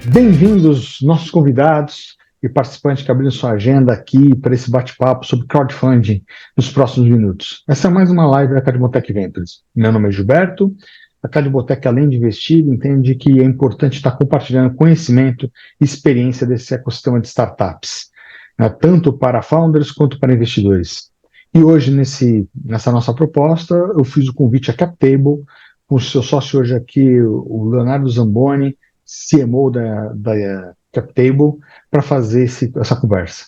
Bem-vindos, nossos convidados e participantes que abriram sua agenda aqui para esse bate-papo sobre crowdfunding nos próximos minutos. Essa é mais uma live da Cadmotec Ventures. Meu nome é Gilberto. A Cadmotec, além de investir, entende que é importante estar compartilhando conhecimento e experiência desse ecossistema de startups, né, tanto para founders quanto para investidores. E hoje, nessa nossa proposta, eu fiz o convite à CapTable, com o seu sócio hoje aqui, o Leonardo Zamboni, CMO da CapTable, para fazer essa conversa.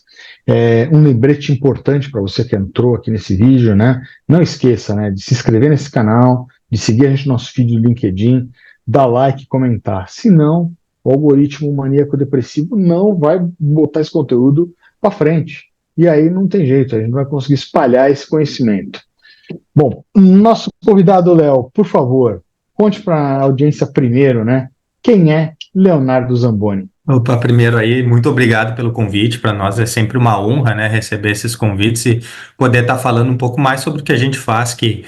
Um lembrete importante para você que entrou aqui nesse vídeo, né? Não esqueça, né, de se inscrever nesse canal, de seguir a gente no nosso feed do LinkedIn, dar like, comentar. Senão, o algoritmo maníaco depressivo não vai botar esse conteúdo para frente. E aí não tem jeito, a gente não vai conseguir espalhar esse conhecimento. Bom, nosso convidado, Léo, por favor, conte para a audiência primeiro, né? Quem é Leonardo Zamboni? Opa, primeiro aí, muito obrigado pelo convite. Para nós é sempre uma honra, né, receber esses convites e poder estar falando um pouco mais sobre o que a gente faz, que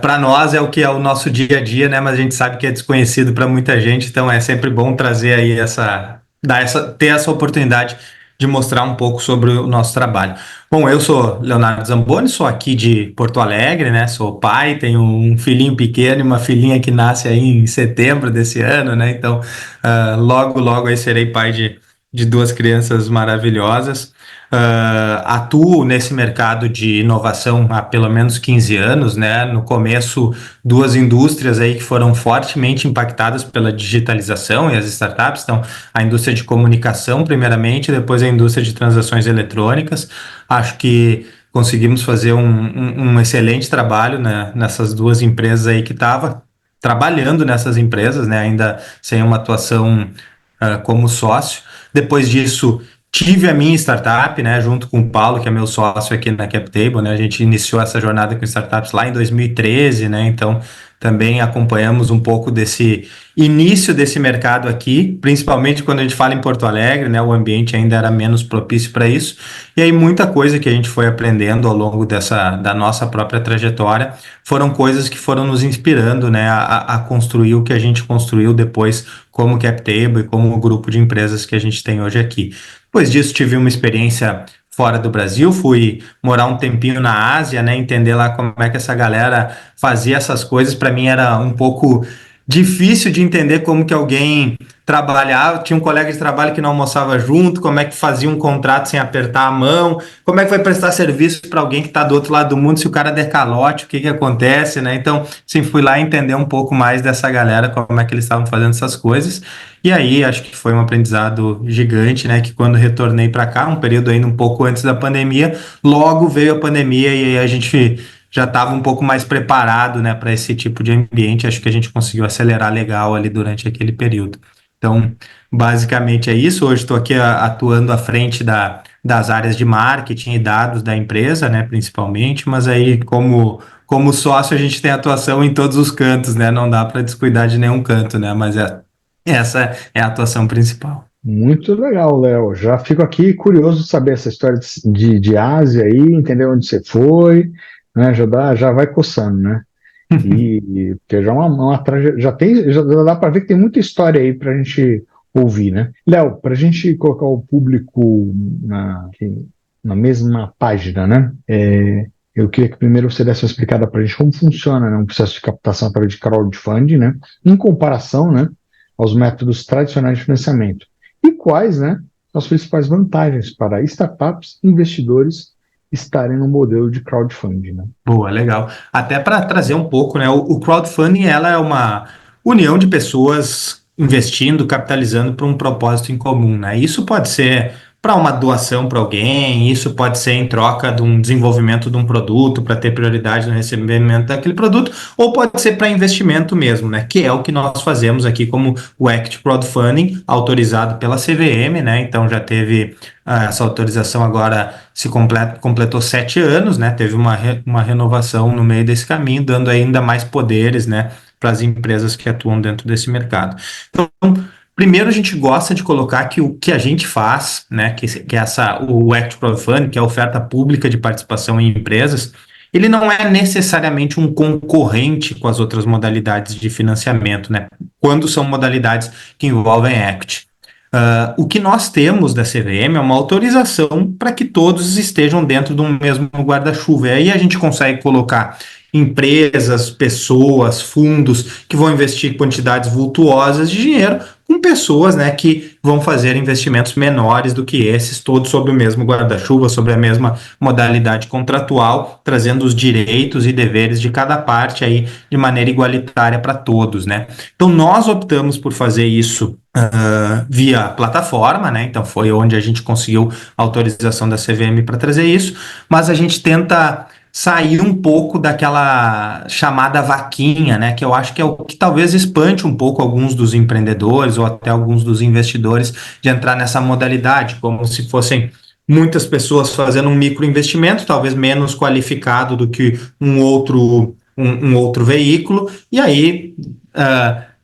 para nós é o que é o nosso dia a dia, né, mas a gente sabe que é desconhecido para muita gente, então é sempre bom trazer aí ter essa oportunidade de mostrar um pouco sobre o nosso trabalho. Bom, eu sou Leonardo Zamboni, sou aqui de Porto Alegre, né? Sou pai, tenho um filhinho pequeno e uma filhinha que nasce aí em setembro desse ano, né? Então, logo aí serei pai de duas crianças maravilhosas. Atuo nesse mercado de inovação há pelo menos 15 anos, né? No começo, duas indústrias aí que foram fortemente impactadas pela digitalização e as startups. Então, a indústria de comunicação, primeiramente, depois a indústria de transações eletrônicas. Acho que conseguimos fazer um excelente trabalho, né, nessas duas empresas aí que estava trabalhando nessas empresas, né, ainda sem uma atuação como sócio. Depois disso, tive a minha startup, né, junto com o Paulo, que é meu sócio aqui na CapTable, né, a gente iniciou essa jornada com startups lá em 2013, né, então também acompanhamos um pouco desse início desse mercado aqui, principalmente quando a gente fala em Porto Alegre, né, o ambiente ainda era menos propício para isso, e aí muita coisa que a gente foi aprendendo ao longo da nossa própria trajetória foram coisas que foram nos inspirando, né, a construir o que a gente construiu depois como CapTable e como o grupo de empresas que a gente tem hoje aqui. Depois disso, tive uma experiência fora do Brasil, fui morar um tempinho na Ásia, né, entender lá como é que essa galera fazia essas coisas. Para mim era um pouco difícil de entender como que alguém trabalhava, tinha um colega de trabalho que não almoçava junto, como é que fazia um contrato sem apertar a mão, como é que vai prestar serviço para alguém que está do outro lado do mundo, se o cara der calote, o que que acontece, né? Então, sim, fui lá entender um pouco mais dessa galera, como é que eles estavam fazendo essas coisas. E aí, acho que foi um aprendizado gigante, né? Que quando retornei para cá, um período ainda um pouco antes da pandemia, logo veio a pandemia e aí a gente já estava um pouco mais preparado, né, para esse tipo de ambiente. Acho que a gente conseguiu acelerar legal ali durante aquele período. Então, basicamente é isso. Hoje estou aqui atuando à frente das áreas de marketing e dados da empresa, né, principalmente, mas aí como sócio a gente tem atuação em todos os cantos, né? Não dá para descuidar de nenhum canto, né? Mas essa é a atuação principal. Muito legal, Léo. Já fico aqui curioso de saber essa história de Ásia aí, entender onde você foi, né? Já vai coçando, né? Porque já é já dá para ver que tem muita história aí para a gente ouvir, né? Léo, para a gente colocar o público na mesma página, né? Eu queria que primeiro você desse uma explicada para a gente como funciona, né, um processo de captação através de crowdfunding, né? Em comparação, né, aos métodos tradicionais de financiamento. E quais, né, as principais vantagens para startups e investidores estarem no modelo de crowdfunding, né? Boa, legal. Até para trazer um pouco, né? O crowdfunding ela é uma união de pessoas investindo, capitalizando para um propósito em comum, né? Isso pode ser para uma doação para alguém, isso pode ser em troca de um desenvolvimento de um produto para ter prioridade no recebimento daquele produto, ou pode ser para investimento mesmo, né? Que é o que nós fazemos aqui como o Act Crowdfunding, autorizado pela CVM, né? Então já teve essa autorização agora completou 7 anos, né? Teve uma renovação no meio desse caminho, dando ainda mais poderes, né, para as empresas que atuam dentro desse mercado. Então, primeiro a gente gosta de colocar que o que a gente faz, né, que é o Act Crowdfunding, que é a oferta pública de participação em empresas, ele não é necessariamente um concorrente com as outras modalidades de financiamento, né? Quando são modalidades que envolvem equity. O que nós temos da CVM é uma autorização para que todos estejam dentro de um mesmo guarda-chuva. E aí a gente consegue colocar empresas, pessoas, fundos que vão investir quantidades vultuosas de dinheiro com pessoas, né, que vão fazer investimentos menores do que esses, todos sob o mesmo guarda-chuva, sobre a mesma modalidade contratual, trazendo os direitos e deveres de cada parte aí de maneira igualitária para todos, né? Então nós optamos por fazer isso via plataforma, né? Então foi onde a gente conseguiu a autorização da CVM para trazer isso, mas a gente tenta sair um pouco daquela chamada vaquinha, né? Que eu acho que é o que talvez espante um pouco alguns dos empreendedores ou até alguns dos investidores de entrar nessa modalidade, como se fossem muitas pessoas fazendo um microinvestimento, talvez menos qualificado do que um outro veículo, e aí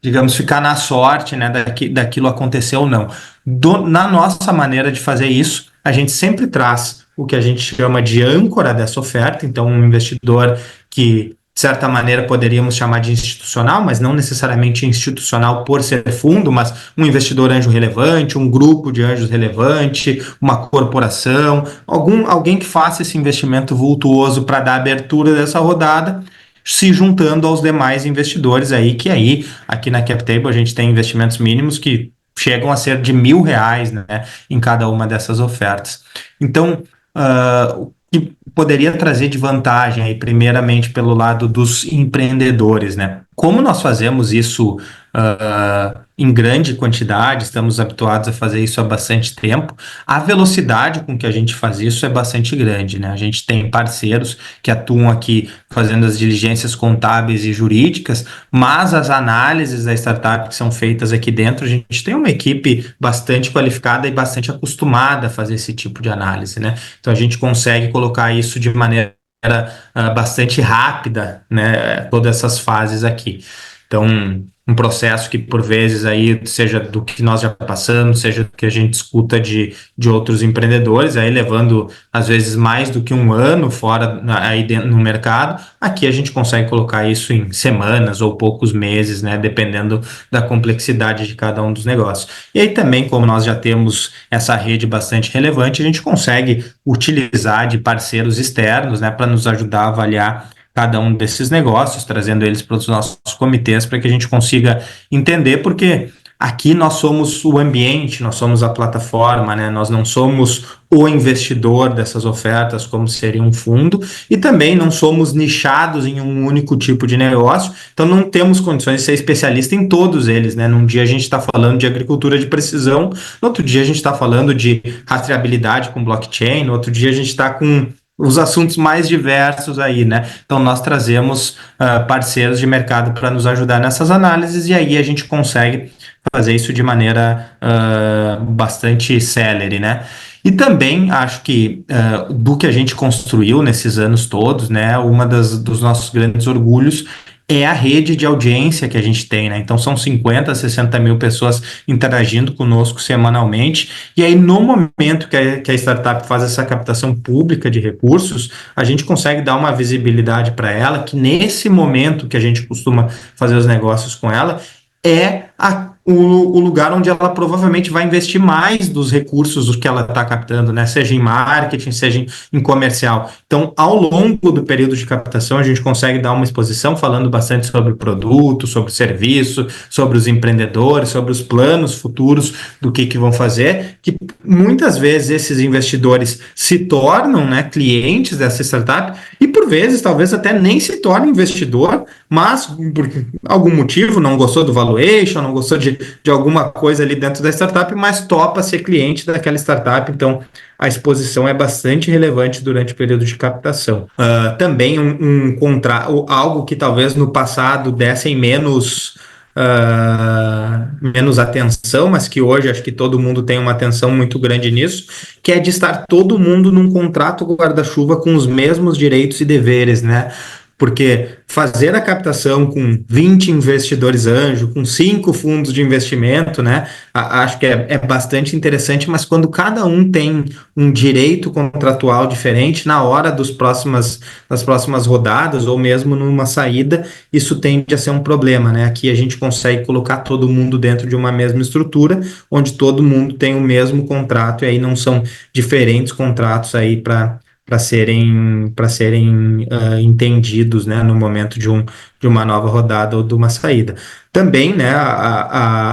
digamos, ficar na sorte, né, daquilo acontecer ou não. Na nossa maneira de fazer isso, a gente sempre traz o que a gente chama de âncora dessa oferta, então um investidor que, de certa maneira, poderíamos chamar de institucional, mas não necessariamente institucional por ser fundo, mas um investidor anjo relevante, um grupo de anjos relevante, uma corporação, alguém que faça esse investimento vultuoso para dar abertura dessa rodada, se juntando aos demais investidores aí, que aí, aqui na CapTable, a gente tem investimentos mínimos que chegam a ser de R$ 1.000, né, em cada uma dessas ofertas. Então, o que poderia trazer de vantagem aí, primeiramente pelo lado dos empreendedores, né? Como nós fazemos isso em grande quantidade, estamos habituados a fazer isso há bastante tempo, a velocidade com que a gente faz isso é bastante grande, né? A gente tem parceiros que atuam aqui fazendo as diligências contábeis e jurídicas, mas as análises da startup que são feitas aqui dentro, a gente tem uma equipe bastante qualificada e bastante acostumada a fazer esse tipo de análise, né? Então a gente consegue colocar isso de maneira bastante rápida, né? Todas essas fases aqui. Então, um processo que, por vezes, aí, seja do que nós já passamos, seja do que a gente escuta de outros empreendedores, aí levando, às vezes, mais do que um ano fora aí dentro, no mercado, aqui a gente consegue colocar isso em semanas ou poucos meses, né, dependendo da complexidade de cada um dos negócios. E aí também, como nós já temos essa rede bastante relevante, a gente consegue utilizar de parceiros externos, né, para nos ajudar a avaliar cada um desses negócios, trazendo eles para os nossos comitês para que a gente consiga entender, porque aqui nós somos o ambiente, nós somos a plataforma, né? Nós não somos o investidor dessas ofertas, como seria um fundo, e também não somos nichados em um único tipo de negócio, então não temos condições de ser especialista em todos eles, né? Num dia a gente está falando de agricultura de precisão, no outro dia a gente está falando de rastreabilidade com blockchain, no outro dia a gente está com os assuntos mais diversos aí, né? Então nós trazemos parceiros de mercado para nos ajudar nessas análises e aí a gente consegue fazer isso de maneira bastante célere, né? E também acho que do que a gente construiu nesses anos todos, né? Dos nossos grandes orgulhos é a rede de audiência que a gente tem, né? Então são 50, 60 mil pessoas interagindo conosco semanalmente, e aí no momento que a startup faz essa captação pública de recursos, a gente consegue dar uma visibilidade para ela, que nesse momento que a gente costuma fazer os negócios com ela, é o lugar onde ela provavelmente vai investir mais dos recursos do que ela está captando, né? Seja em marketing, seja em comercial. Então, ao longo do período de captação, a gente consegue dar uma exposição falando bastante sobre o produto, sobre o serviço, sobre os empreendedores, sobre os planos futuros do que vão fazer, que muitas vezes esses investidores se tornam, né, clientes dessa startup e, por vezes, talvez até nem se torne investidor, mas por algum motivo não gostou do valuation, não gostou de alguma coisa ali dentro da startup, mas topa ser cliente daquela startup, então a exposição é bastante relevante durante o período de captação. Também algo que talvez no passado dessem menos atenção, mas que hoje acho que todo mundo tem uma atenção muito grande nisso, que é de estar todo mundo num contrato guarda-chuva com os mesmos direitos e deveres, né? Porque fazer a captação com 20 investidores anjo, com 5 fundos de investimento, né? Acho que é bastante interessante, mas quando cada um tem um direito contratual diferente, na hora das próximas rodadas, ou mesmo numa saída, isso tende a ser um problema, né? Aqui a gente consegue colocar todo mundo dentro de uma mesma estrutura, onde todo mundo tem o mesmo contrato, e aí não são diferentes contratos aí para serem entendidos, né, no momento de uma nova rodada ou de uma saída. Também, né,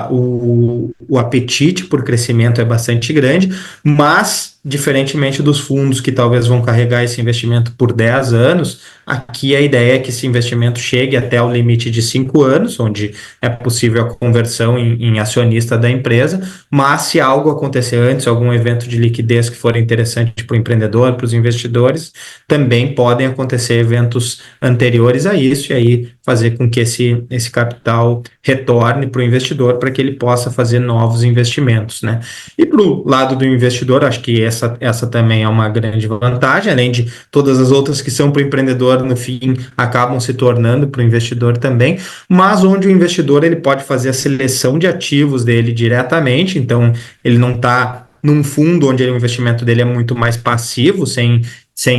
o apetite por crescimento é bastante grande, mas, diferentemente dos fundos que talvez vão carregar esse investimento por 10 anos, aqui a ideia é que esse investimento chegue até o limite de 5 anos, onde é possível a conversão em acionista da empresa, mas se algo acontecer antes, algum evento de liquidez que for interessante para o empreendedor, para os investidores, também podem acontecer eventos anteriores a isso, e aí fazer com que esse capital retorne para o investidor para que ele possa fazer novos investimentos, né? E para o lado do investidor, acho que essa também é uma grande vantagem, além de todas as outras que são para o empreendedor, no fim, acabam se tornando para o investidor também, mas onde o investidor ele pode fazer a seleção de ativos dele diretamente, então ele não está num fundo onde o investimento dele é muito mais passivo, sem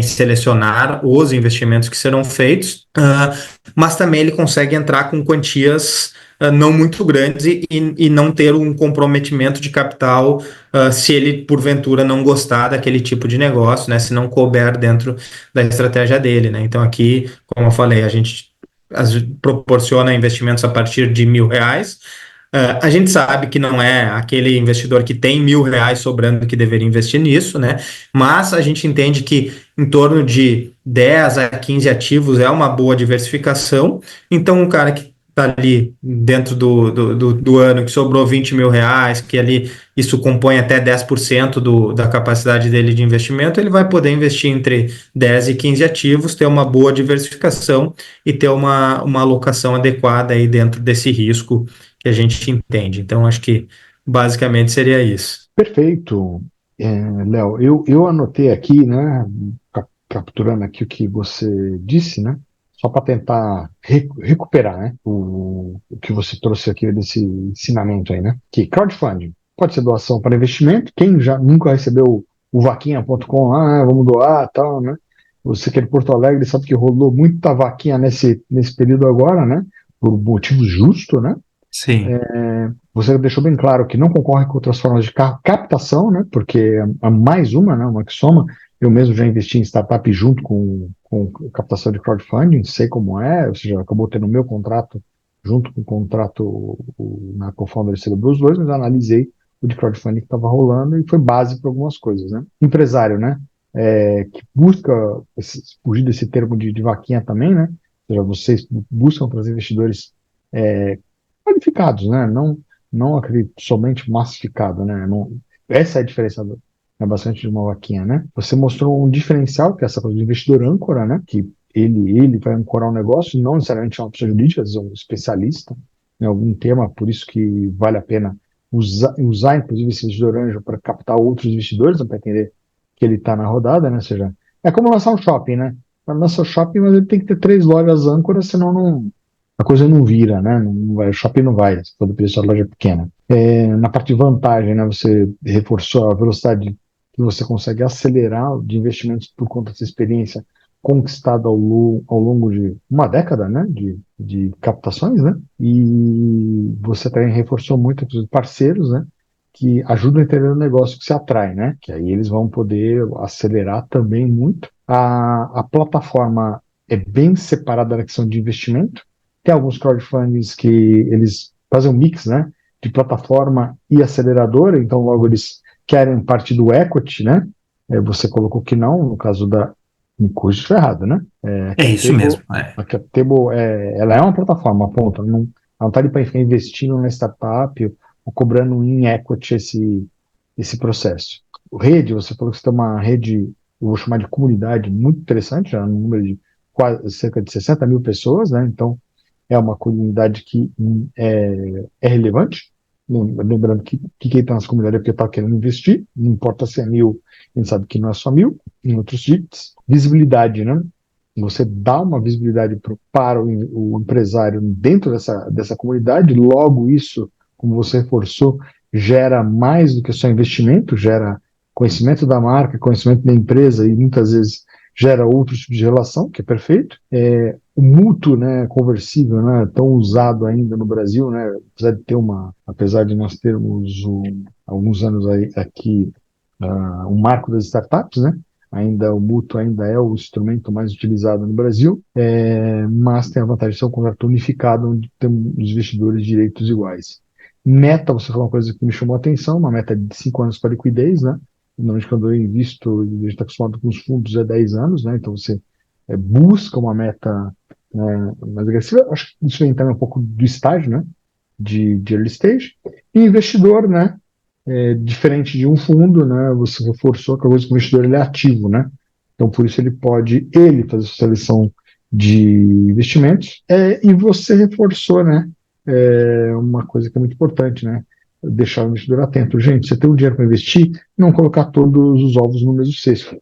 selecionar os investimentos que serão feitos, mas também ele consegue entrar com quantias não muito grandes e não ter um comprometimento de capital se ele, porventura, não gostar daquele tipo de negócio, né, se não couber dentro da estratégia dele, né? Então aqui, como eu falei, a gente proporciona investimentos a partir de R$ 1.000. A gente sabe que não é aquele investidor que tem R$ 1.000 sobrando que deveria investir nisso, né? Mas a gente entende que em torno de 10 a 15 ativos é uma boa diversificação. Então, um cara que está ali dentro do ano, que sobrou R$ 20.000, que ali isso compõe até 10% da capacidade dele de investimento, ele vai poder investir entre 10 e 15 ativos, ter uma boa diversificação e ter uma alocação adequada aí dentro desse risco que a gente entende. Então, acho que basicamente seria isso. Perfeito. Léo, eu anotei aqui, né, capturando aqui o que você disse, né, só para tentar recuperar, né, o que você trouxe aqui desse ensinamento aí, né, que crowdfunding pode ser doação para investimento. Quem já nunca recebeu o vaquinha.com lá, vamos doar, tal, né? Você que é de Porto Alegre sabe que rolou muita vaquinha nesse período agora, né, por motivo justo, né? Sim. Você deixou bem claro que não concorre com outras formas de captação, né? Porque é mais uma, né? Uma que soma. Eu mesmo já investi em startup junto com captação de crowdfunding, sei como é, ou seja, acabou tendo o meu contrato junto com o contrato na co-founder Celebrou os dois, mas eu analisei o de crowdfunding que estava rolando e foi base para algumas coisas, né? Empresário, né? Que busca fugir desse termo de vaquinha também, né? Ou seja, vocês buscam trazer investidores qualificados, né? Não acredito somente massificado, né? Não, essa é a diferença bastante de uma vaquinha, né? Você mostrou um diferencial, que é essa coisa do investidor âncora, né? Que ele vai ancorar um negócio, não necessariamente é uma pessoa jurídica, às vezes é um especialista em algum tema, por isso que vale a pena usar inclusive esse investidor anjo para captar outros investidores, para entender que ele está na rodada, né? Ou seja, é como lançar um shopping, né? Para lançar o shopping, mas ele tem que ter 3 lojas âncoras, senão a coisa não vira, né? Não vai, o shopping não vai, se for do preço da loja pequena. Na parte de vantagem, né? Você reforçou a velocidade que você consegue acelerar de investimentos por conta dessa experiência conquistada ao longo de uma década, né? De captações, né? E você também reforçou muito os parceiros, né? Que ajudam a entender o negócio que se atrai, né? Que aí eles vão poder acelerar também muito. A plataforma é bem separada da questão de investimento. Tem alguns crowdfundings que eles fazem um mix, né, de plataforma e aceleradora, então logo eles querem parte do equity, né? Você colocou que não, no caso da. Me corrija se estiver errado, né? É isso mesmo. É. A Captable, ela é uma plataforma, ponto. Ela não está ali para ficar investindo na startup ou cobrando em equity esse processo. O rede, você falou que você tem uma rede, eu vou chamar de comunidade, muito interessante, já no número de cerca de 60 mil pessoas, né? Então, é uma comunidade que é relevante. Lembrando que quem está nas comunidades é porque está querendo investir, não importa se é 1.000, a gente sabe que não é só 1.000, em outros dígitos. Visibilidade, né? Você dá uma visibilidade para o empresário dentro dessa comunidade, logo isso, como você reforçou, gera mais do que só investimento, gera conhecimento da marca, conhecimento da empresa e muitas vezes gera outros tipos de relação, que é perfeito. O mútuo, né, conversível, né, tão usado ainda no Brasil, né, apesar de nós termos alguns anos aqui o marco das startups, né, o mútuo ainda é o instrumento mais utilizado no Brasil, mas tem a vantagem de ser um contrato unificado, onde tem os investidores direitos iguais. Meta, você falou uma coisa que me chamou a atenção, uma meta de 5 anos para liquidez, né? Normalmente, quando eu invisto, a gente está acostumado com os fundos, é 10 anos, né? Então, você busca uma meta mais agressiva. Acho que isso vem também um pouco do estágio, né? De early stage. E investidor, né? Diferente de um fundo, né? Você reforçou que o investidor ele é ativo, né? Então, por isso ele pode fazer sua seleção de investimentos. E você reforçou, né? Uma coisa que é muito importante, né? Deixar o investidor atento. Gente, você tem um dinheiro para investir, não colocar todos os ovos no mesmo cesto.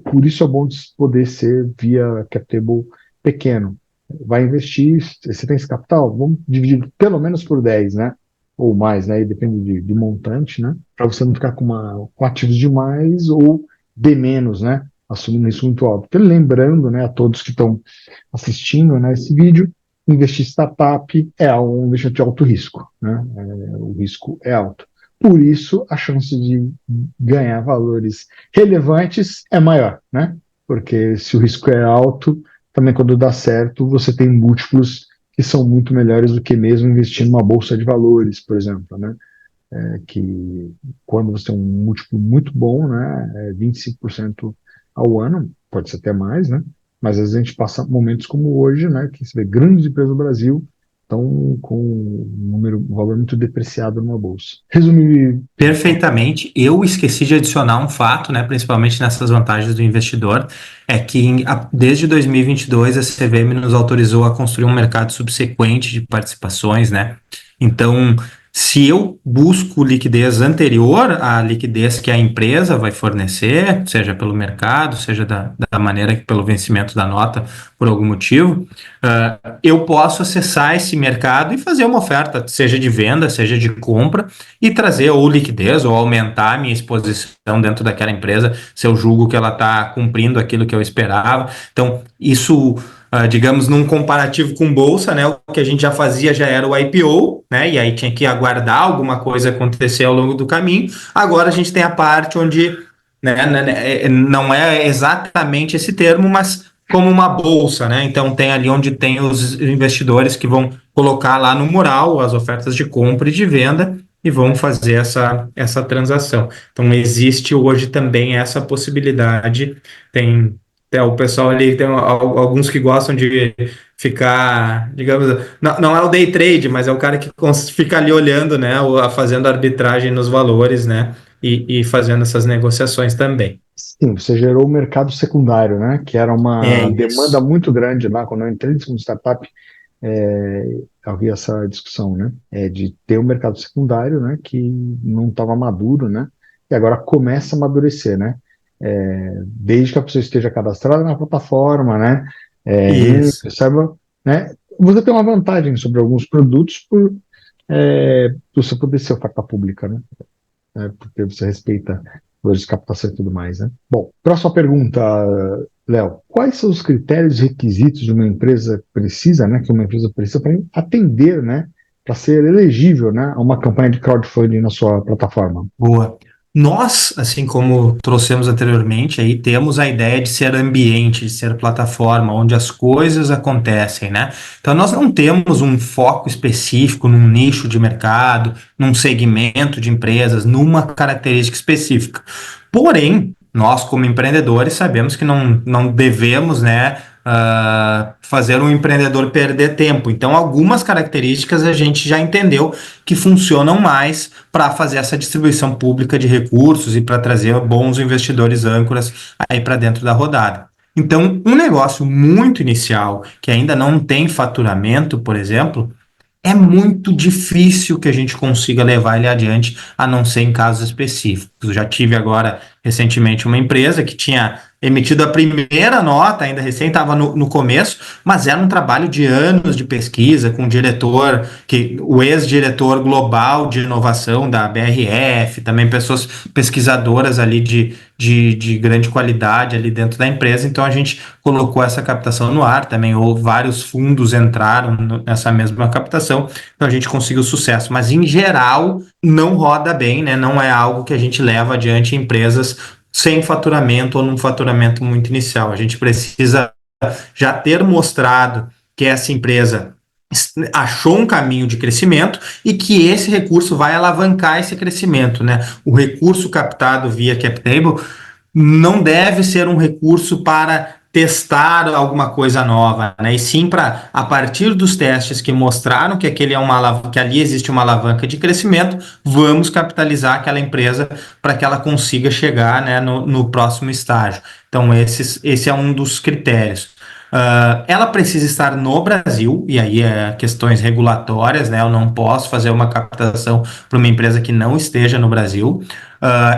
Por isso é bom poder ser via cap table pequeno. Vai investir, você tem esse capital, vamos dividir pelo menos por 10, né? Ou mais, né? E depende de montante, né? Para você não ficar com ativos demais ou de menos, né? Assumindo isso muito alto. Porque lembrando, né, a todos que estão assistindo, né, esse vídeo, investir em startup é um investimento de alto risco, né? O risco é alto. Por isso, a chance de ganhar valores relevantes é maior, né? Porque se o risco é alto, também quando dá certo, você tem múltiplos que são muito melhores do que mesmo investir numa bolsa de valores, por exemplo, né? Que quando você tem um múltiplo muito bom, né? 25% ao ano, pode ser até mais, né? Mas às vezes a gente passa momentos como hoje, né? Que você vê grandes empresas no Brasil estão com um valor muito depreciado numa bolsa. Resumir. Perfeitamente. Eu esqueci de adicionar um fato, né, principalmente nessas vantagens do investidor, é que desde 2022 a CVM nos autorizou a construir um mercado subsequente de participações, né? Então, se eu busco liquidez anterior à liquidez que a empresa vai fornecer, seja pelo mercado, seja da maneira que pelo vencimento da nota por algum motivo, eu posso acessar esse mercado e fazer uma oferta, seja de venda, seja de compra, e trazer ou liquidez ou aumentar a minha exposição dentro daquela empresa, se eu julgo que ela está cumprindo aquilo que eu esperava. Então, isso, digamos, num comparativo com bolsa, né, o que a gente já fazia já era o IPO, né, e aí tinha que aguardar alguma coisa acontecer ao longo do caminho. Agora a gente tem a parte onde, não é exatamente esse termo, mas como uma bolsa, né? Então tem ali onde tem os investidores que vão colocar lá no mural as ofertas de compra e de venda e vão fazer essa transação. Então, existe hoje também essa possibilidade. Tem o pessoal ali, tem alguns que gostam de ficar, digamos, não é o day trade, mas é o cara que fica ali olhando, né, fazendo arbitragem nos valores, né, e fazendo essas negociações também. Sim, você gerou o mercado secundário, né? Que era É uma demanda isso. muito grande lá quando eu entrei como startup. Havia essa discussão, né? De ter um mercado secundário, né? Que não estava maduro, né? E agora começa a amadurecer, né? Desde que a pessoa esteja cadastrada na plataforma, né? Isso. Saiba, né? Você tem uma vantagem sobre alguns produtos por você poder ser oferta pública, né? Porque você respeita valores de captação e tudo mais, né? Bom, próxima pergunta, Léo. Quais são os critérios e requisitos de uma empresa precisa, né, que uma empresa precisa para atender, né, para ser elegível, né, a uma campanha de crowdfunding na sua plataforma? Boa. Nós, assim como trouxemos anteriormente, aí temos a ideia de ser ambiente, de ser plataforma, onde as coisas acontecem, né? Então, nós não temos um foco específico num nicho de mercado, num segmento de empresas, numa característica específica. Porém, nós, como empreendedores, sabemos que não devemos, né, fazer um empreendedor perder tempo. Então, algumas características a gente já entendeu que funcionam mais para fazer essa distribuição pública de recursos e para trazer bons investidores âncoras aí para dentro da rodada. Então, um negócio muito inicial, que ainda não tem faturamento, por exemplo, é muito difícil que a gente consiga levar ele adiante, a não ser em casos específicos. Eu já tive agora recentemente uma empresa que tinha emitido a primeira nota, ainda recém estava no começo, mas era um trabalho de anos de pesquisa com o diretor, o ex-diretor global de inovação da BRF, também pessoas pesquisadoras ali de grande qualidade ali dentro da empresa. Então a gente colocou essa captação no ar, também vários fundos entraram nessa mesma captação, então a gente conseguiu sucesso, mas em geral não roda bem, né? Não é algo que a gente leva adiante em empresas sem faturamento ou num faturamento muito inicial. A gente precisa já ter mostrado que essa empresa achou um caminho de crescimento e que esse recurso vai alavancar esse crescimento, né? O recurso captado via CapTable não deve ser um recurso para testar alguma coisa nova, né? E sim para, a partir dos testes que mostraram que que ali existe uma alavanca de crescimento, vamos capitalizar aquela empresa para que ela consiga chegar, né, no próximo estágio. Então, esse é um dos critérios. Ela precisa estar no Brasil, e aí é questões regulatórias, né? Eu não posso fazer uma captação para uma empresa que não esteja no Brasil.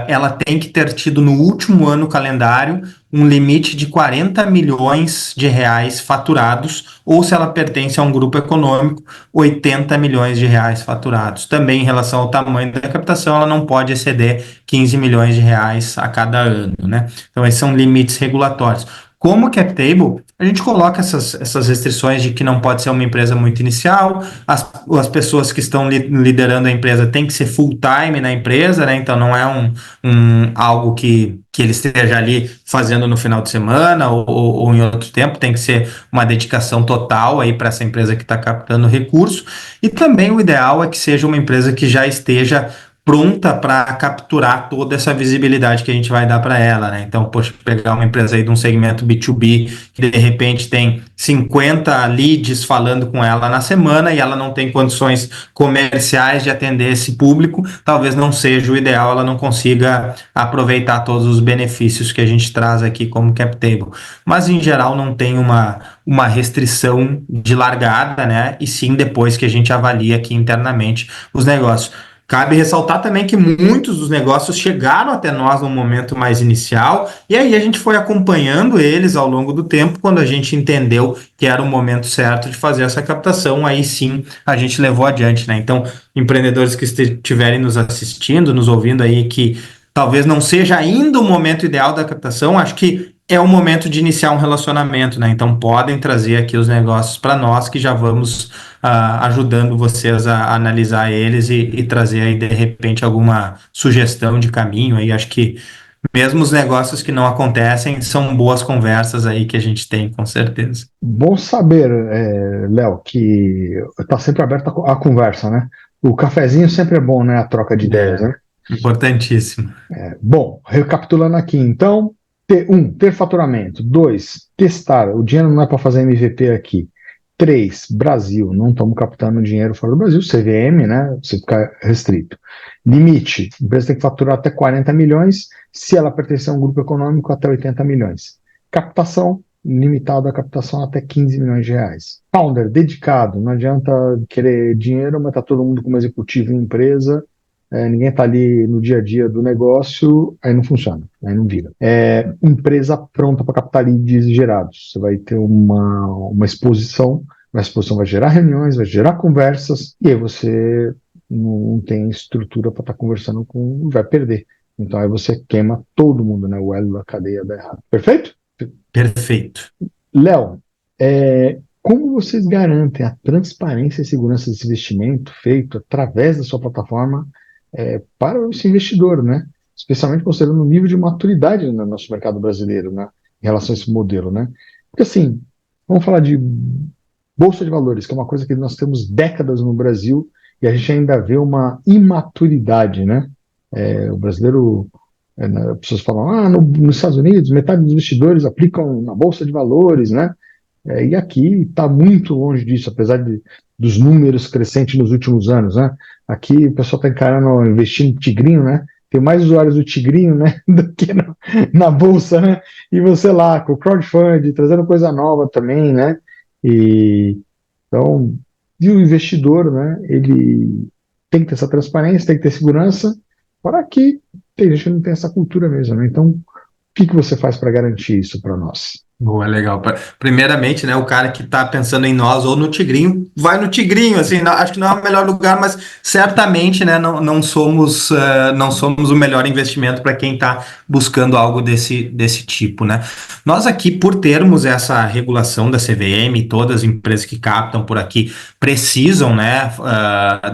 Ela tem que ter tido no último ano calendário um limite de 40 milhões de reais faturados, ou se ela pertence a um grupo econômico, 80 milhões de reais faturados. Também em relação ao tamanho da captação, ela não pode exceder 15 milhões de reais a cada ano, né? Então, esses são limites regulatórios. Como CapTable, a gente coloca essas restrições de que não pode ser uma empresa muito inicial, as pessoas que estão liderando a empresa têm que ser full-time na empresa, né? Então não é algo que ele esteja ali fazendo no final de semana ou em outro tempo, tem que ser uma dedicação total aí para essa empresa que está captando recurso. E também o ideal é que seja uma empresa que já esteja pronta para capturar toda essa visibilidade que a gente vai dar para ela, né? Então, poxa, pegar uma empresa aí de um segmento B2B que de repente tem 50 leads falando com ela na semana e ela não tem condições comerciais de atender esse público, talvez não seja o ideal, ela não consiga aproveitar todos os benefícios que a gente traz aqui como CapTable. Mas, em geral, não tem uma restrição de largada, né? E sim depois que a gente avalia aqui internamente os negócios. Cabe ressaltar também que muitos dos negócios chegaram até nós no momento mais inicial, e aí a gente foi acompanhando eles ao longo do tempo. Quando a gente entendeu que era o momento certo de fazer essa captação, aí sim a gente levou adiante, né? Então, empreendedores que estiverem nos assistindo, nos ouvindo aí, que talvez não seja ainda o momento ideal da captação, acho que é o momento de iniciar um relacionamento, né? Então podem trazer aqui os negócios para nós que já vamos ajudando vocês a analisar eles e trazer aí de repente alguma sugestão de caminho aí. Acho que mesmo os negócios que não acontecem são boas conversas aí que a gente tem, com certeza. Bom saber, Léo, que está sempre aberto a conversa, né? O cafezinho sempre é bom, né? A troca de ideias, É, né? importantíssimo. Bom, recapitulando aqui, então, ter faturamento. 2, testar. O dinheiro não é para fazer MVP aqui. 3, Brasil. Não estamos captando dinheiro fora do Brasil. CVM, né? Você fica restrito. Limite. A empresa tem que faturar até 40 milhões. Se ela pertencer a um grupo econômico, até 80 milhões. Captação. Limitado a captação até 15 milhões de reais. Founder, dedicado. Não adianta querer dinheiro, mas tá todo mundo como executivo em empresa. Ninguém está ali no dia a dia do negócio, aí não funciona, aí não vira. Empresa pronta para captar leads gerados. Você vai ter uma exposição vai gerar reuniões, vai gerar conversas, e aí você não tem estrutura para estar conversando com, vai perder. Então aí você queima todo mundo, né? O elo da cadeia dá errado. Perfeito? Perfeito. Léo, como vocês garantem a transparência e segurança desse investimento feito através da sua plataforma para esse investidor, né? Especialmente considerando o nível de maturidade no nosso mercado brasileiro, né? Em relação a esse modelo, né? Porque assim, vamos falar de bolsa de valores, que é uma coisa que nós temos décadas no Brasil e a gente ainda vê uma imaturidade, né? O brasileiro, as pessoas falam, nos Estados Unidos, metade dos investidores aplicam na bolsa de valores, né? E aqui está muito longe disso, apesar dos números crescentes nos últimos anos, né? Aqui o pessoal está encarando, investindo em Tigrinho, né? Tem mais usuários do Tigrinho, né? Do que na bolsa, né? E você lá, com o crowdfunding, trazendo coisa nova também, né? Então, e o investidor, né? Ele tem que ter essa transparência, tem que ter segurança, para que tem gente que não tem essa cultura mesmo, né? Então, o que você faz para garantir isso para nós? Boa, legal. Primeiramente, né, o cara que está pensando em nós ou no Tigrinho, vai no Tigrinho, assim, acho que não é o melhor lugar, mas certamente, né, não somos o melhor investimento para quem está buscando algo desse tipo, né? Nós aqui, por termos essa regulação da CVM, todas as empresas que captam por aqui precisam, né,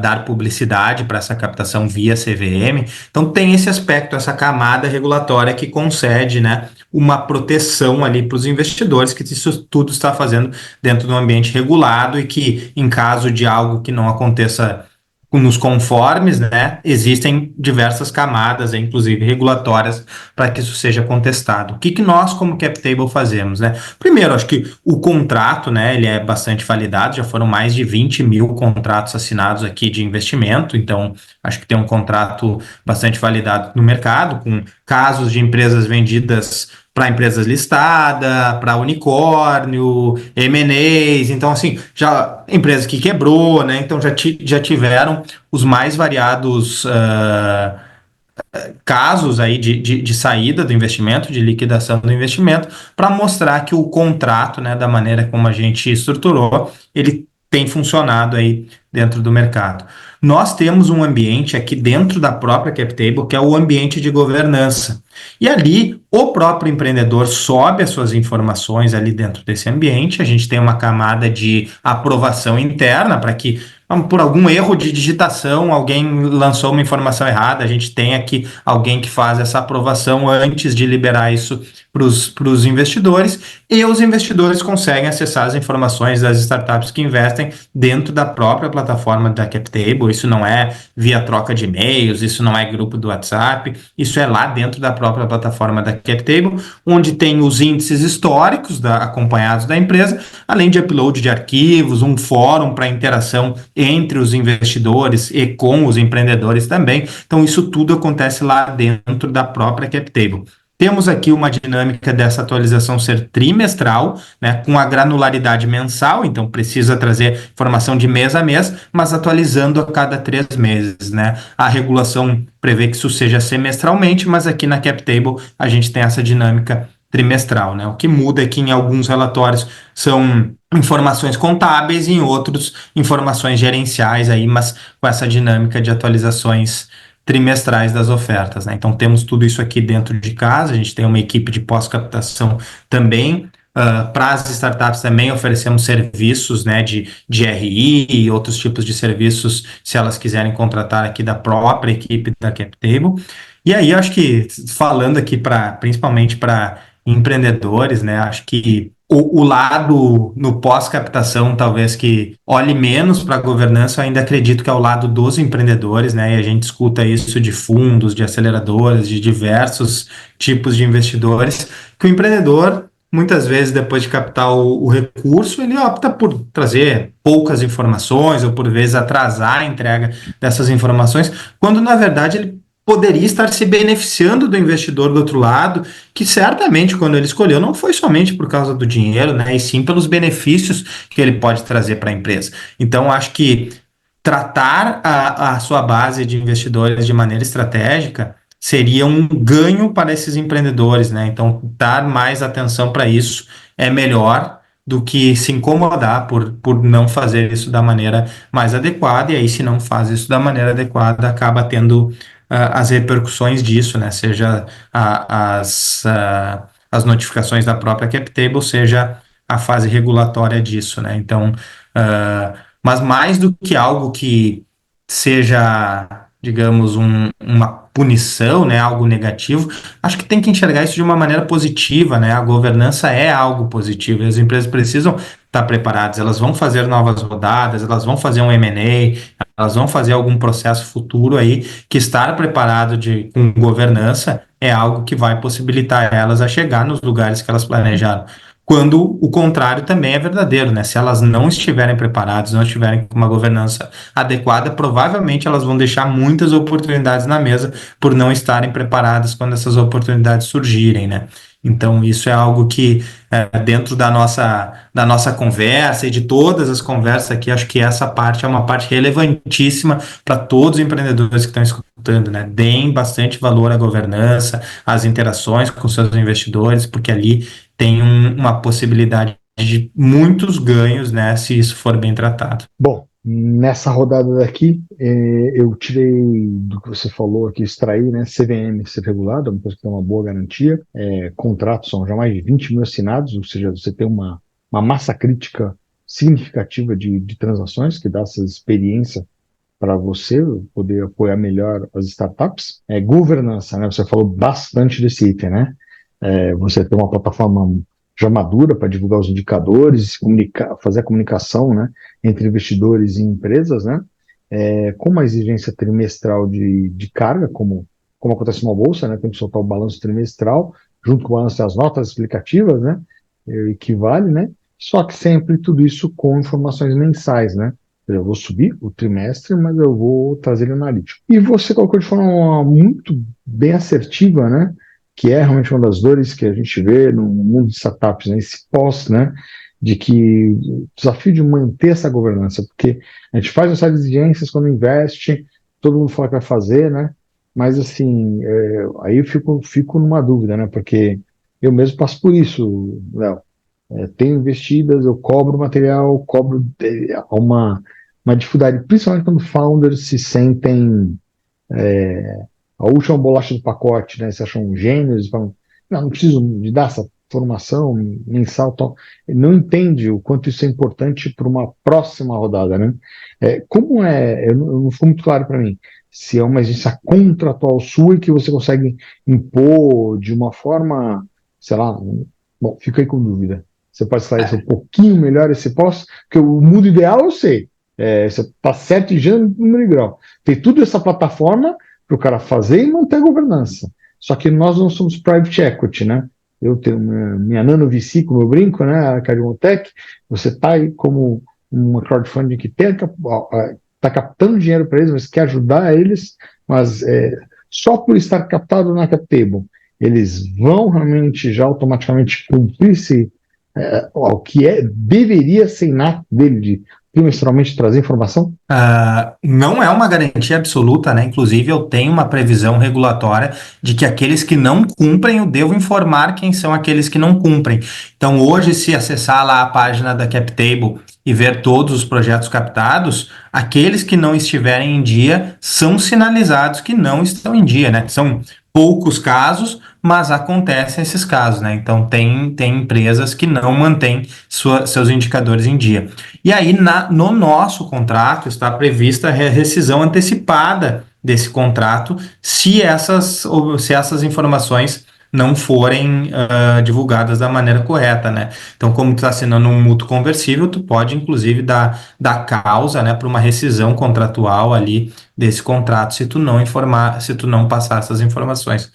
dar publicidade para essa captação via CVM, então tem esse aspecto, essa camada regulatória que concede, né, uma proteção ali para os investidores, que isso tudo está fazendo dentro de um ambiente regulado e que, em caso de algo que não aconteça nos conformes, né, existem diversas camadas, inclusive regulatórias, para que isso seja contestado. O que nós, como CapTable, fazemos, né? Primeiro, acho que o contrato, né, ele é bastante validado, já foram mais de 20 mil contratos assinados aqui de investimento, então acho que tem um contrato bastante validado no mercado, com casos de empresas vendidas para empresas listadas, para unicórnio, M&As, então assim, já empresa que quebrou, né? Então já tiveram os mais variados casos aí de saída do investimento, de liquidação do investimento, para mostrar que o contrato, né, da maneira como a gente estruturou, ele tem funcionado aí dentro do mercado. Nós temos um ambiente aqui dentro da própria CapTable, que é o ambiente de governança. E ali, o próprio empreendedor sobe as suas informações ali dentro desse ambiente. A gente tem uma camada de aprovação interna para que, por algum erro de digitação, alguém lançou uma informação errada, a gente tem aqui alguém que faz essa aprovação antes de liberar isso para os investidores, e os investidores conseguem acessar as informações das startups que investem dentro da própria plataforma da CapTable. Isso não é via troca de e-mails, isso não é grupo do WhatsApp, isso é lá dentro da própria plataforma da CapTable, onde tem os índices históricos acompanhados da empresa, além de upload de arquivos, um fórum para interação entre os investidores e com os empreendedores também. Então, isso tudo acontece lá dentro da própria CapTable. Temos aqui uma dinâmica dessa atualização ser trimestral, né, com a granularidade mensal, então precisa trazer informação de mês a mês, mas atualizando a cada 3 meses, né? A regulação prevê que isso seja semestralmente, mas aqui na CapTable a gente tem essa dinâmica trimestral, né? O que muda é que em alguns relatórios são informações contábeis e em outros informações gerenciais aí, mas com essa dinâmica de atualizações trimestrais das ofertas, né? Então temos tudo isso aqui dentro de casa, a gente tem uma equipe de pós-captação também. Para as startups também oferecemos serviços, né, de RI e outros tipos de serviços, se elas quiserem contratar aqui da própria equipe da CapTable. E aí, acho que falando aqui principalmente para empreendedores, né, acho que o lado no pós-captação, talvez que olhe menos para a governança, eu ainda acredito que é o lado dos empreendedores, né? E a gente escuta isso de fundos, de aceleradoras, de diversos tipos de investidores, que o empreendedor, muitas vezes, depois de captar o recurso, ele opta por trazer poucas informações ou, por vezes, atrasar a entrega dessas informações, quando, na verdade, ele poderia estar se beneficiando do investidor do outro lado, que certamente, quando ele escolheu, não foi somente por causa do dinheiro, né, e sim pelos benefícios que ele pode trazer para a empresa. Então, acho que tratar a sua base de investidores de maneira estratégica seria um ganho para esses empreendedores, né? Então, dar mais atenção para isso é melhor do que se incomodar por não fazer isso da maneira mais adequada, e aí, se não faz isso da maneira adequada, acaba tendo as repercussões disso, né? Seja as notificações da própria CapTable, seja a fase regulatória disso, né? Então, mas mais do que algo que seja, digamos, uma punição, né, algo negativo, acho que tem que enxergar isso de uma maneira positiva, né? A governança é algo positivo e as empresas precisam estar preparadas, elas vão fazer novas rodadas, elas vão fazer um M&A, elas vão fazer algum processo futuro aí, que estar preparado com governança é algo que vai possibilitar elas a chegar nos lugares que elas planejaram. Quando o contrário também é verdadeiro, né? Se elas não estiverem preparadas, não estiverem com uma governança adequada, provavelmente elas vão deixar muitas oportunidades na mesa por não estarem preparadas quando essas oportunidades surgirem, né? Então, isso é algo que, dentro da nossa conversa e de todas as conversas aqui, acho que essa parte é uma parte relevantíssima para todos os empreendedores que estão escutando, né? Deem bastante valor à governança, às interações com seus investidores, porque ali tem uma possibilidade de muitos ganhos, né, se isso for bem tratado. Bom, nessa rodada daqui, eu tirei do que você falou aqui, extrair, né, CVM ser regulado, é uma coisa que tem uma boa garantia. Contratos são já mais de 20 mil assinados, ou seja, você tem uma massa crítica significativa de transações, que dá essa experiência para você poder apoiar melhor as startups. Governança, né, você falou bastante desse item, né? Você tem uma plataforma já madura para divulgar os indicadores, fazer a comunicação, né, entre investidores e empresas, né, com uma exigência trimestral de carga, como acontece numa bolsa, né, tem que soltar o balanço trimestral, junto com o balanço das notas explicativas, né, equivale, né, só que sempre tudo isso com informações mensais, né. Eu vou subir o trimestre, mas eu vou trazer ele analítico. E você colocou de forma muito bem assertiva, né, que é realmente uma das dores que a gente vê no mundo de startups, né? Esse pós, né? De que o desafio de manter essa governança, porque a gente faz uma série de exigências quando investe, todo mundo fala que vai fazer, né? Mas assim, aí eu fico numa dúvida, né? Porque eu mesmo passo por isso, Léo. Tenho investidas, eu cobro material, cobro uma dificuldade, principalmente quando founders se sentem a última bolacha do pacote, né? Se acham gênios e falam, não preciso de dar essa formação mensal, tal. Não entende o quanto isso é importante para uma próxima rodada, né? Eu não ficou muito claro para mim se é uma exigência contratual sua e que você consegue impor de uma forma, sei lá, bom, fico aí com dúvida. Você pode esclarecer um pouquinho melhor esse pós, porque o mundo ideal eu sei. Você está certo e já no número de grau. Tem tudo essa plataforma para o cara fazer e manter a governança. Só que nós não somos private equity, né? Eu tenho minha nano VC, como eu brinco, né? A Carimotech, você está aí como uma crowdfunding que está captando dinheiro para eles, mas quer ajudar eles, mas só por estar captado na CapTable, eles vão realmente já automaticamente cumprir-se o que deveria ser inato dele de trimestralmente trazer informação? Não é uma garantia absoluta, né? Inclusive, eu tenho uma previsão regulatória de que aqueles que não cumprem, eu devo informar quem são aqueles que não cumprem. Então, hoje, se acessar lá a página da CapTable e ver todos os projetos captados, aqueles que não estiverem em dia são sinalizados que não estão em dia, né? São poucos casos, mas acontecem esses casos, né? Então, tem empresas que não mantêm seus indicadores em dia. E aí, no nosso contrato, está prevista a rescisão antecipada desse contrato se essas informações não forem divulgadas da maneira correta, né? Então, como tu está assinando um mútuo conversível, tu pode, inclusive, dar causa, né, para uma rescisão contratual ali desse contrato, se tu não informar, se tu não passar essas informações.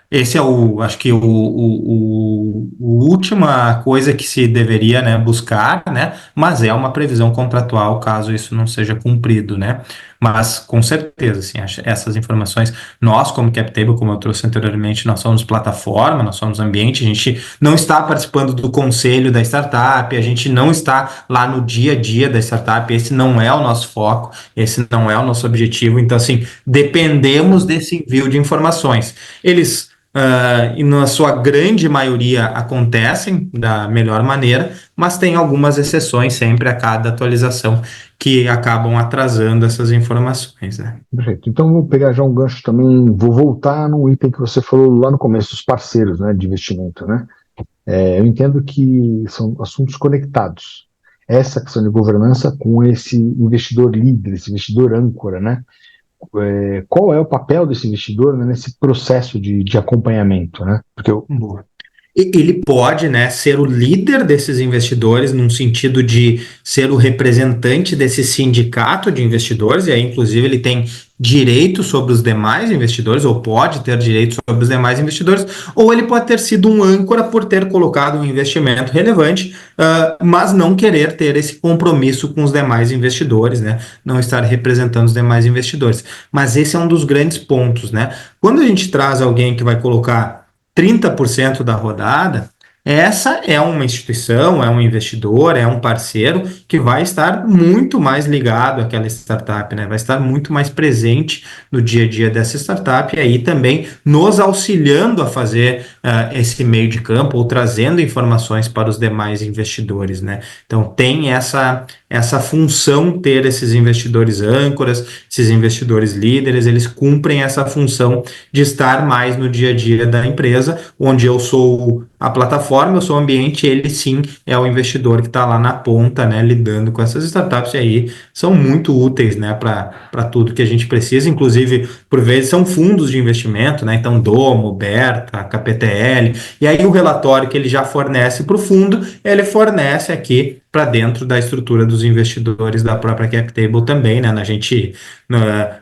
Esse é acho que o última coisa que se deveria, né, buscar, né, mas é uma previsão contratual caso isso não seja cumprido, né, mas com certeza, assim, essas informações, nós como CapTable, como eu trouxe anteriormente, nós somos plataforma, nós somos ambiente, a gente não está participando do conselho da startup, a gente não está lá no dia a dia da startup, esse não é o nosso foco, esse não é o nosso objetivo, então, assim, dependemos desse envio de informações. Eles e na sua grande maioria acontecem da melhor maneira, mas tem algumas exceções sempre a cada atualização que acabam atrasando essas informações, né? Perfeito. Então, vou pegar já um gancho também, vou voltar no item que você falou lá no começo, os parceiros, né, de investimento, né? Eu entendo que são assuntos conectados. Essa questão de governança com esse investidor líder, esse investidor âncora, né? Qual é o papel desse investidor, né, nesse processo de acompanhamento, né? Porque Boa. Ele pode, né, ser o líder desses investidores, num sentido de ser o representante desse sindicato de investidores, e aí, inclusive, ele tem direito sobre os demais investidores, ou pode ter direito sobre os demais investidores, ou ele pode ter sido um âncora por ter colocado um investimento relevante, mas não querer ter esse compromisso com os demais investidores, né, não estar representando os demais investidores. Mas esse é um dos grandes pontos, né? Quando a gente traz alguém que vai colocar 30% da rodada, essa é uma instituição, é um investidor, é um parceiro que vai estar muito mais ligado àquela startup, né? Vai estar muito mais presente no dia a dia dessa startup e aí também nos auxiliando a fazer esse meio de campo ou trazendo informações para os demais investidores, né? Então tem essa função ter esses investidores âncoras, esses investidores líderes, eles cumprem essa função de estar mais no dia a dia da empresa, onde eu sou a plataforma, eu sou o ambiente, ele sim é o investidor que está lá na ponta, né, lidando com essas startups, e aí são muito úteis, né, para tudo que a gente precisa, inclusive, por vezes, são fundos de investimento, né, então Domo, Berta, KPTL, e aí o relatório que ele já fornece para o fundo, ele fornece aqui para dentro da estrutura dos investidores da própria CapTable também, né, a gente,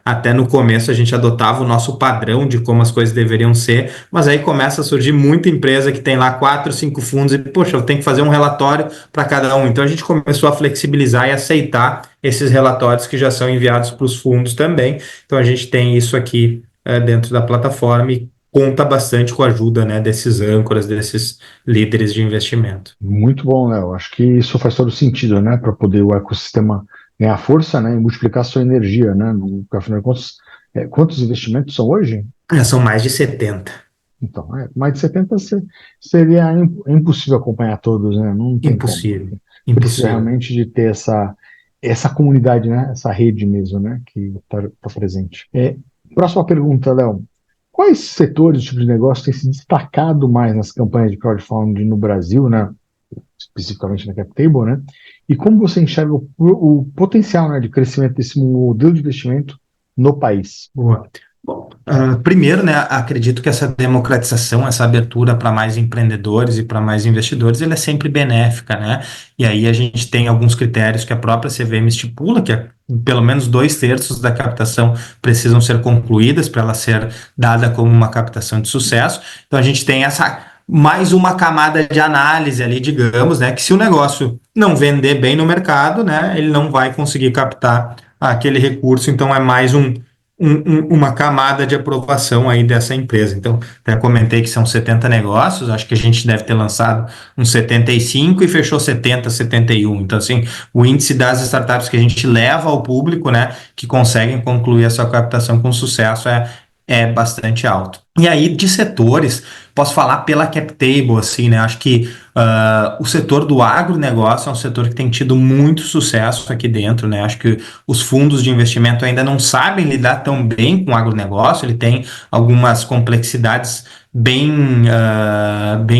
até no começo, a gente adotava o nosso padrão de como as coisas deveriam ser, mas aí começa a surgir muita empresa que tem lá 4, 5 fundos e, poxa, eu tenho que fazer um relatório para cada um. Então a gente começou a flexibilizar e aceitar esses relatórios que já são enviados para os fundos também. Então a gente tem isso aqui dentro da plataforma e conta bastante com a ajuda, né, desses âncoras, desses líderes de investimento. Muito bom, Léo. Acho que isso faz todo sentido, né? Para poder o ecossistema ganhar força, né? E multiplicar sua energia, né? Afinal de contas, quantos investimentos são hoje? São mais de 70. Então, mais de 70 seria impossível acompanhar todos, né? Não tem como. Impossível. Precisa Impossível. realmente de ter essa comunidade, né? Essa rede mesmo, né? Que está presente. Próxima pergunta, Léo. Quais setores, tipos de negócio têm se destacado mais nas campanhas de crowdfunding no Brasil, né? Especificamente na CapTable, né? E como você enxerga o potencial, né, de crescimento desse modelo de investimento no país? Boa. Bom, primeiro, né, acredito que essa democratização, essa abertura para mais empreendedores e para mais investidores, ele é sempre benéfica, né? E aí a gente tem alguns critérios que a própria CVM estipula, que é pelo menos 2/3 da captação precisam ser concluídas para ela ser dada como uma captação de sucesso. Então a gente tem essa mais uma camada de análise ali, digamos, né, que se o negócio não vender bem no mercado, né, ele não vai conseguir captar aquele recurso, então é mais uma camada de aprovação aí dessa empresa. Então, até comentei que são 70 negócios, acho que a gente deve ter lançado uns 75 e fechou 70, 71. Então, assim, o índice das startups que a gente leva ao público, né, que conseguem concluir a sua captação com sucesso é bastante alto. E aí, de setores, posso falar pela CapTable, assim, né? Acho que o setor do agronegócio é um setor que tem tido muito sucesso aqui dentro, né? Acho que os fundos de investimento ainda não sabem lidar tão bem com o agronegócio, ele tem algumas complexidades bem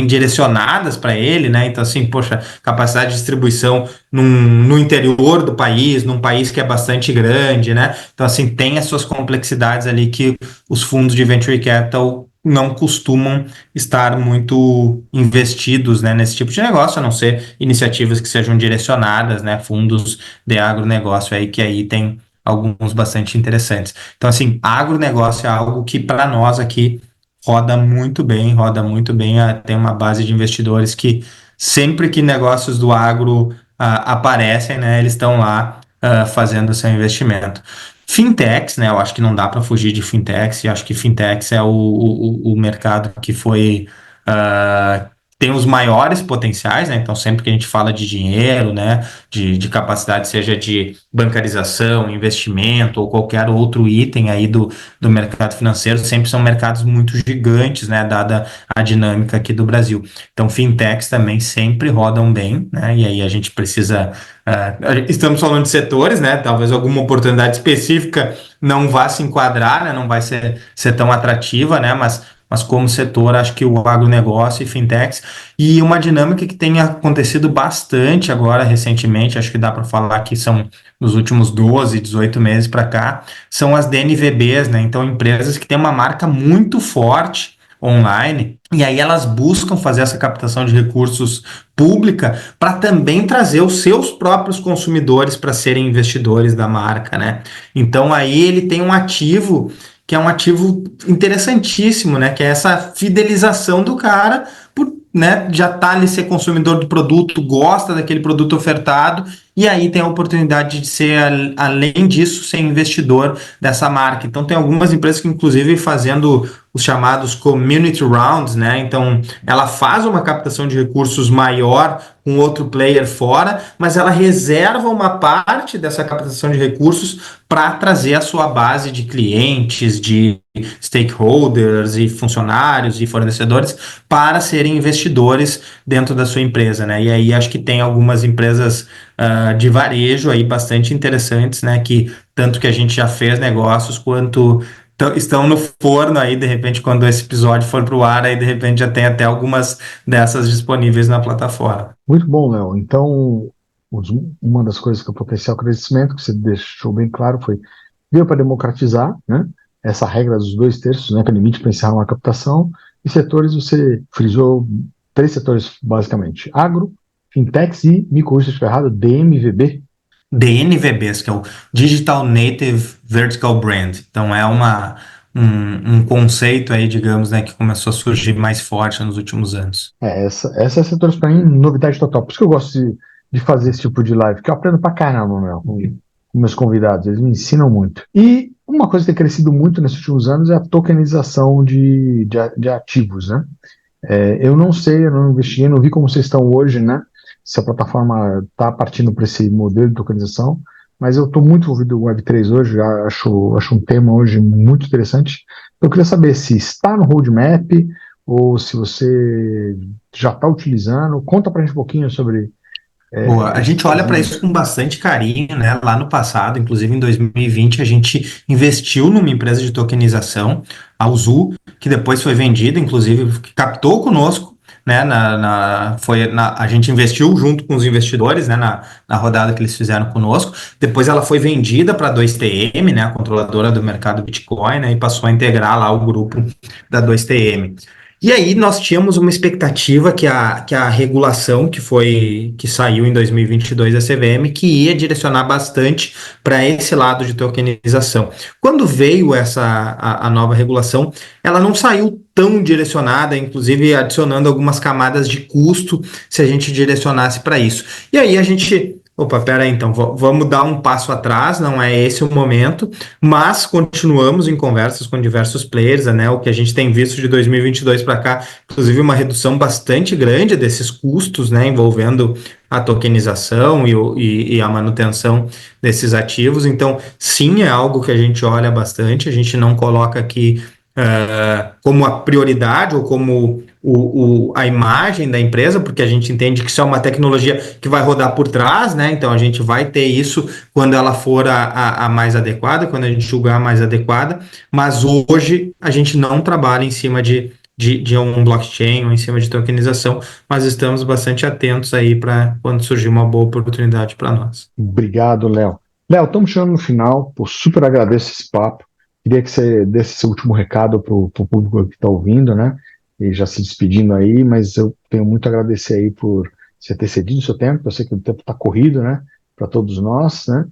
direcionadas para ele, né? Então, assim, poxa, capacidade de distribuição no interior do país, num país que é bastante grande, né? Então, assim, tem as suas complexidades ali que os fundos de Venture Capital não costumam estar muito investidos, né, nesse tipo de negócio, a não ser iniciativas que sejam direcionadas, né, fundos de agronegócio aí, que aí tem alguns bastante interessantes. Então, assim, agronegócio é algo que para nós aqui roda muito bem, tem uma base de investidores que sempre que negócios do agro aparecem, né, eles estão lá fazendo seu investimento. Fintechs, né? Eu acho que não dá para fugir de fintechs, e acho que fintechs é o mercado que foi. Tem os maiores potenciais, né? Então, sempre que a gente fala de dinheiro, né? De capacidade, seja de bancarização, investimento ou qualquer outro item aí do mercado financeiro, sempre são mercados muito gigantes, né? Dada a dinâmica aqui do Brasil. Então, fintechs também sempre rodam bem, né? E aí a gente precisa. Estamos falando de setores, né? Talvez alguma oportunidade específica não vá se enquadrar, né? Não vai ser tão atrativa, né? Mas como setor, acho que o agronegócio e fintechs, e uma dinâmica que tem acontecido bastante agora, recentemente, acho que dá para falar que são nos últimos 12, 18 meses para cá, são as DNVBs, né? Então, empresas que têm uma marca muito forte online, e aí elas buscam fazer essa captação de recursos pública para também trazer os seus próprios consumidores para serem investidores da marca, né? Então aí ele tem um ativo que é um ativo interessantíssimo, né? Que é essa fidelização do cara por, né, já tá ali ser consumidor do produto, gosta daquele produto ofertado e aí tem a oportunidade de ser, além disso, ser investidor dessa marca. Então, tem algumas empresas que, inclusive, fazendo os chamados community rounds, né? Então, ela faz uma captação de recursos maior com outro player fora, mas ela reserva uma parte dessa captação de recursos para trazer a sua base de clientes, de stakeholders e funcionários e fornecedores para serem investidores dentro da sua empresa, né? E aí acho que tem algumas empresas de varejo aí bastante interessantes, né? Que tanto que a gente já fez negócios quanto estão no forno aí, de repente, quando esse episódio for para o ar, aí de repente já tem até algumas dessas disponíveis na plataforma. Muito bom, Léo. Então, uma das coisas que o potencial crescimento, que você deixou bem claro, foi veio para democratizar, né? Essa regra dos 2/3, né? Que é o limite para encerrar uma captação. E setores, você frisou 3 setores, basicamente: agro, fintechs e, me corrija se estiver errado, DNVB. DNVBs, que é o Digital Native Vertical Brand. Então é um conceito aí, digamos, né, que começou a surgir mais forte nos últimos anos. Essa é setores para mim novidade total. Por isso que eu gosto de fazer esse tipo de live, que eu aprendo pra caramba, meu, com meus convidados. Eles me ensinam muito. E uma coisa que tem crescido muito nesses últimos anos é a tokenização de ativos, né? Eu não sei, eu não investiguei, não vi como vocês estão hoje, né? Se a plataforma está partindo para esse modelo de tokenização, mas eu estou muito envolvido com o Web3 hoje, acho um tema hoje muito interessante. Eu queria saber se está no roadmap ou se você já está utilizando. Conta para a gente um pouquinho sobre Boa, a esse gente olha para isso segmento. com bastante carinho, né? Lá no passado, inclusive em 2020, a gente investiu numa empresa de tokenização, a Uzu, que depois foi vendida, inclusive que captou conosco, né? A gente investiu junto com os investidores, né? Na rodada que eles fizeram conosco. Depois ela foi vendida para a 2TM, né? A controladora do mercado Bitcoin, né? E passou a integrar lá o grupo da 2TM. E aí nós tínhamos uma expectativa que a regulação que saiu em 2022 da CVM, que ia direcionar bastante para esse lado de tokenização. Quando veio a nova regulação, ela não saiu tão direcionada, inclusive adicionando algumas camadas de custo se a gente direcionasse para isso. E aí a gente... Opa, pera aí, então, vamos dar um passo atrás, não é esse o momento, mas continuamos em conversas com diversos players, né? O que a gente tem visto de 2022 para cá, inclusive uma redução bastante grande desses custos, né? Envolvendo a tokenização e a manutenção desses ativos. Então, sim, é algo que a gente olha bastante, a gente não coloca aqui como a prioridade ou como a imagem da empresa, porque a gente entende que isso é uma tecnologia que vai rodar por trás, né? Então a gente vai ter isso quando ela for a mais adequada, quando a gente julgar a mais adequada, mas hoje a gente não trabalha em cima de um blockchain ou em cima de tokenização, mas estamos bastante atentos aí para quando surgir uma boa oportunidade para nós. Obrigado, Léo. Léo, estamos chegando no final. Pô, super agradeço esse papo. Queria que você desse seu último recado para o público que está ouvindo, né? E já se despedindo aí, mas eu tenho muito a agradecer aí por você ter cedido o seu tempo. Eu sei que o tempo está corrido, né? Para todos nós, né?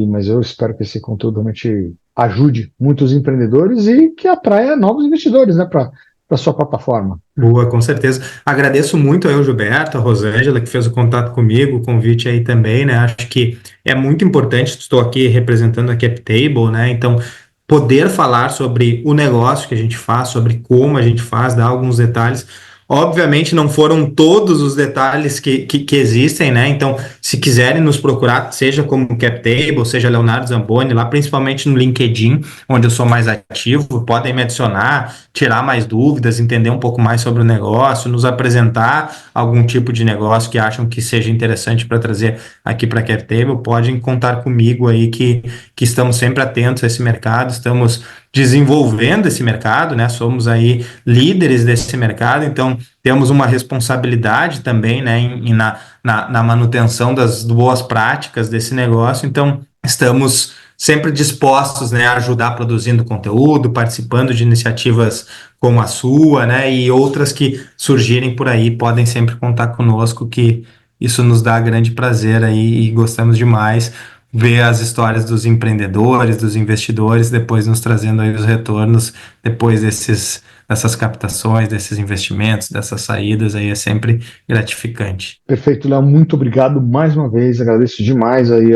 Mas eu espero que esse conteúdo realmente ajude muitos empreendedores e que atraia novos investidores, né? Para sua plataforma. Boa, com certeza. Agradeço muito aí ao Gilberto, a Rosângela, que fez o contato comigo, o convite aí também, né? Acho que é muito importante, estou aqui representando a CapTable, né? Então, poder falar sobre o negócio que a gente faz, sobre como a gente faz, dar alguns detalhes. Obviamente não foram todos os detalhes que existem, né? Então, se quiserem nos procurar, seja como CapTable, seja Leonardo Zamboni, lá principalmente no LinkedIn, onde eu sou mais ativo, podem me adicionar, tirar mais dúvidas, entender um pouco mais sobre o negócio, nos apresentar algum tipo de negócio que acham que seja interessante para trazer aqui para a CapTable, podem contar comigo aí que estamos sempre atentos a esse mercado, estamos desenvolvendo esse mercado, né? Somos aí líderes desse mercado, então temos uma responsabilidade também, né, na manutenção das boas práticas desse negócio, então estamos sempre dispostos, né, a ajudar produzindo conteúdo, participando de iniciativas como a sua, né, e outras que surgirem por aí, podem sempre contar conosco, que isso nos dá grande prazer aí e gostamos demais ver as histórias dos empreendedores, dos investidores, depois nos trazendo aí os retornos depois dessas captações, desses investimentos, dessas saídas, aí é sempre gratificante. Perfeito, Léo, muito obrigado mais uma vez, agradeço demais aí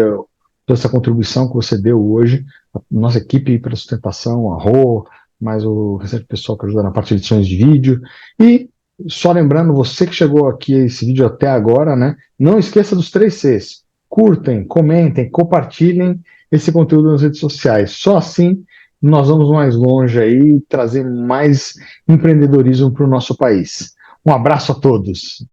toda essa contribuição que você deu hoje, a nossa equipe para sustentação, a Rô, mais o restante pessoal que ajuda na parte de edições de vídeo, e só lembrando, você que chegou aqui a esse vídeo até agora, né, não esqueça dos 3 Cs, curtem, comentem, compartilhem esse conteúdo nas redes sociais, só assim nós vamos mais longe aí, trazer mais empreendedorismo para o nosso país. Um abraço a todos.